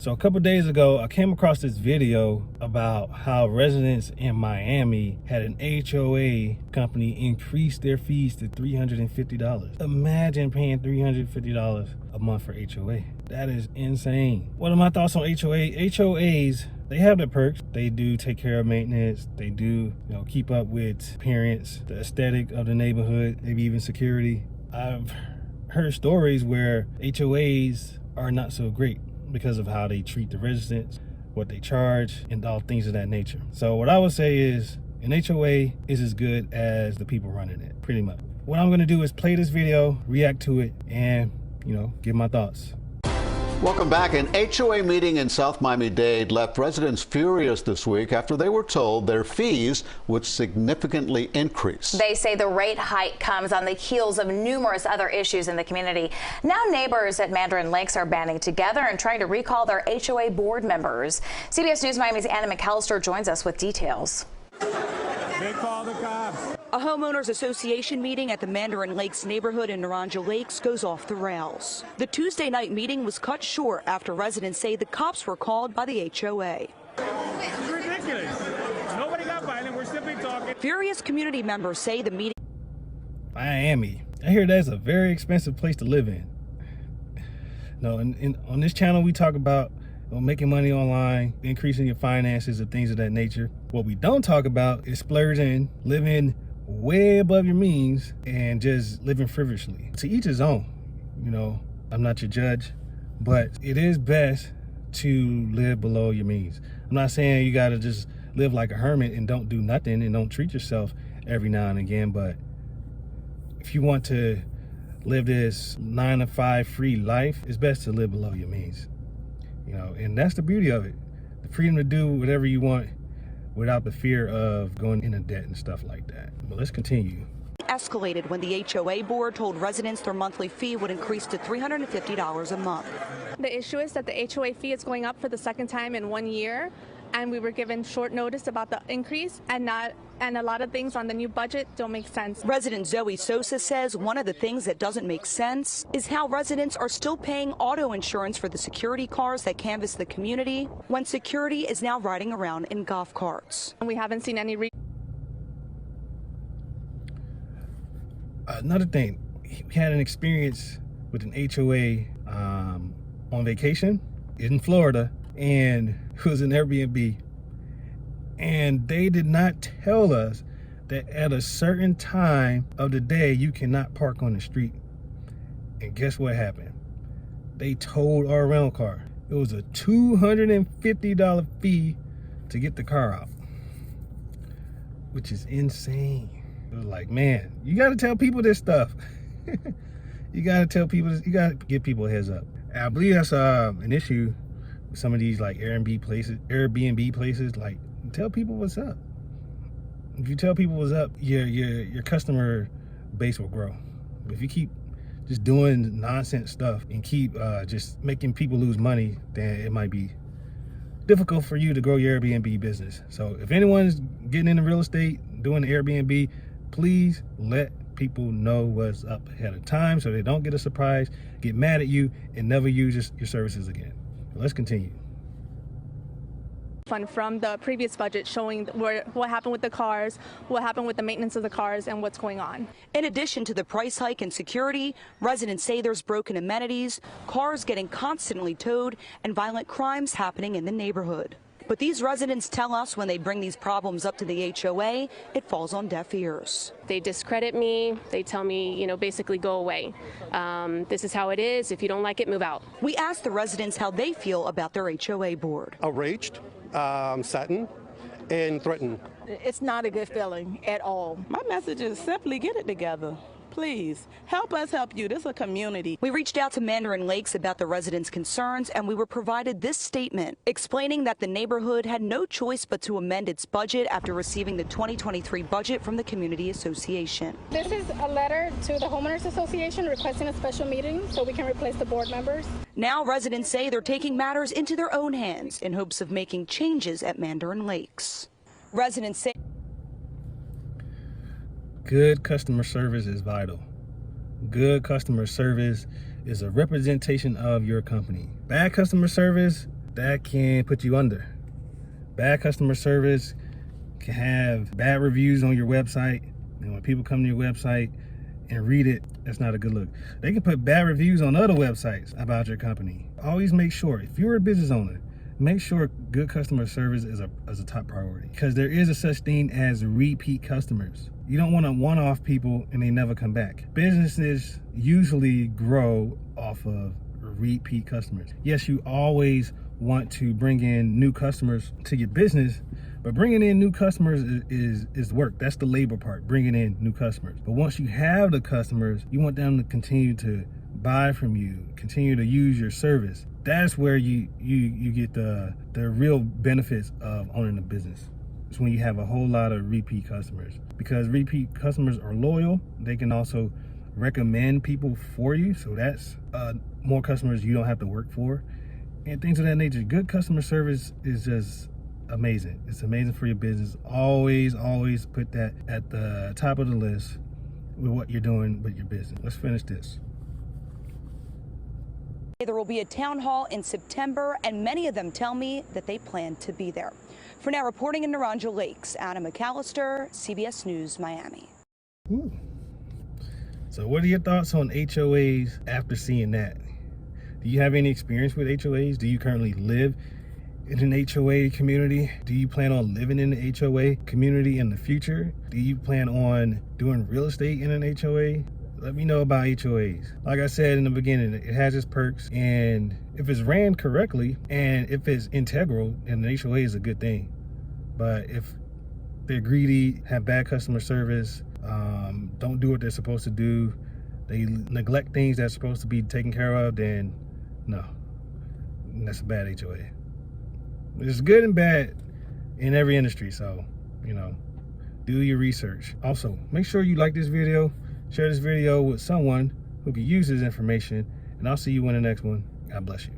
So a couple days ago, I came across this video about how residents in Miami had an HOA company increase their fees to $350. Imagine paying $350 a month for HOA. That is insane. What are my thoughts on HOA? HOAs, they have their perks. They do take care of maintenance. They do, keep up with appearance, the aesthetic of the neighborhood, maybe even security. I've heard stories where HOAs are not so great because of how they treat the residents, what they charge, and all things of that nature. So what I would say is an HOA is as good as the people running it, pretty much. What I'm gonna do is play this video, react to it, and give my thoughts. Welcome back. An HOA meeting in South Miami-Dade left residents furious this week after they were told their fees would significantly increase. They say the rate hike comes on the heels of numerous other issues in the community. Now neighbors at Mandarin Lakes are banding together and trying to recall their HOA board members. CBS News Miami's Anna McAllister joins us with details. They call the cops. A homeowners association meeting at the Mandarin Lakes neighborhood in Naranja Lakes goes off the rails. The Tuesday night meeting was cut short after residents say the cops were called by the HOA. It's ridiculous. Nobody got violent. We're simply talking. Furious community members say the meeting. Miami. I hear that's a very expensive place to live in. No, on this channel we talk about making money online, increasing your finances and things of that nature. What we don't talk about is splurging, living way above your means, and just living frivolously. To each his own. I'm not your judge, but it is best to live below your means. I'm not saying you gotta just live like a hermit and don't do nothing and don't treat yourself every now and again, but if you want to live this 9-to-5 free life, it's best to live below your means. And that's the beauty of it. The freedom to do whatever you want without the fear of going into debt and stuff like that. But let's continue. Escalated when the HOA board told residents their monthly fee would increase to $350 a month. The issue is that the HOA fee is going up for the second time in 1 year, and we were given short notice about the increase, and a lot of things on the new budget don't make sense. Resident Zoe Sosa says one of the things that doesn't make sense is how residents are still paying auto insurance for the security cars that canvass the community when security is now riding around in golf carts. And we haven't seen any Another thing, we had an experience with an HOA on vacation in Florida, and it was an Airbnb. And they did not tell us that at a certain time of the day, you cannot park on the street. And guess what happened? They towed our rental car. It was a $250 fee to get the car out, which is insane. It was like, man, you got to tell people this stuff. You got to tell people this. You got to give people a heads up. And I believe that's an issue with some of these like Airbnb places. Like, tell people what's up. If you tell people what's up, your customer base will grow. But if you keep just doing nonsense stuff and keep just making people lose money, then it might be difficult for you to grow your Airbnb business. So if anyone's getting into real estate, doing Airbnb, please let people know what's up ahead of time so they don't get a surprise, get mad at you, and never use your services again. Let's continue. fund from the previous budget showing what happened with the cars, what happened with the maintenance of the cars, and what's going on. In addition to the price hike and security, residents say there's broken amenities, cars getting constantly towed, and violent crimes happening in the neighborhood. But these residents tell us when they bring these problems up to the HOA, it falls on deaf ears. They discredit me. They tell me, basically go away. This is how it is. If you don't like it, move out. We asked the residents how they feel about their HOA board. Outraged, saddened, and threatened. It's not a good feeling at all. My message is simply get it together. Please, help us help you. This is a community. We reached out to Mandarin Lakes about the residents' concerns, and we were provided this statement explaining that the neighborhood had no choice but to amend its budget after receiving the 2023 budget from the Community Association. This is a letter to the Homeowners Association requesting a special meeting so we can replace the board members. Now residents say they're taking matters into their own hands in hopes of making changes at Mandarin Lakes. Residents say good customer service is vital. Good customer service is a representation of your company. Bad customer service that can put you under. Bad customer service can have bad reviews on your website. And when people come to your website and read it, that's not a good look. They can put bad reviews on other websites about your company. Always make sure, if you're a business owner, make sure good customer service is a top priority, because there is a such thing as repeat customers. You don't want to one-off people and they never come back. Businesses usually grow off of repeat customers. Yes, you always want to bring in new customers to your business, but bringing in new customers is work. That's the labor part, bringing in new customers. But once you have the customers, you want them to continue to buy from you, continue to use your service. That's where you get the real benefits of owning a business. It's when you have a whole lot of repeat customers, because repeat customers are loyal. They can also recommend people for you, so that's more customers you don't have to work for, and things of that nature. Good customer service is just amazing. It's amazing for your business. Always put that at the top of the list with what you're doing with your business. Let's finish this. There will be a town hall in September, and many of them tell me that they plan to be there. For now, reporting in Naranja Lakes, Anna McAllister, CBS News, Miami. Ooh. So what are your thoughts on HOAs after seeing that? Do you have any experience with HOAs? Do you currently live in an HOA community? Do you plan on living in the HOA community in the future? Do you plan on doing real estate in an HOA? Let me know about HOAs. Like I said in the beginning, it has its perks, and if it's ran correctly and if it's integral, then an HOA is a good thing. But if they're greedy, have bad customer service, don't do what they're supposed to do, they neglect things that's supposed to be taken care of, then no, that's a bad HOA. There's good and bad in every industry, so, you know, do your research. Also, make sure you like this video, share this video with someone who could use this information, and I'll see you in the next one. God bless you.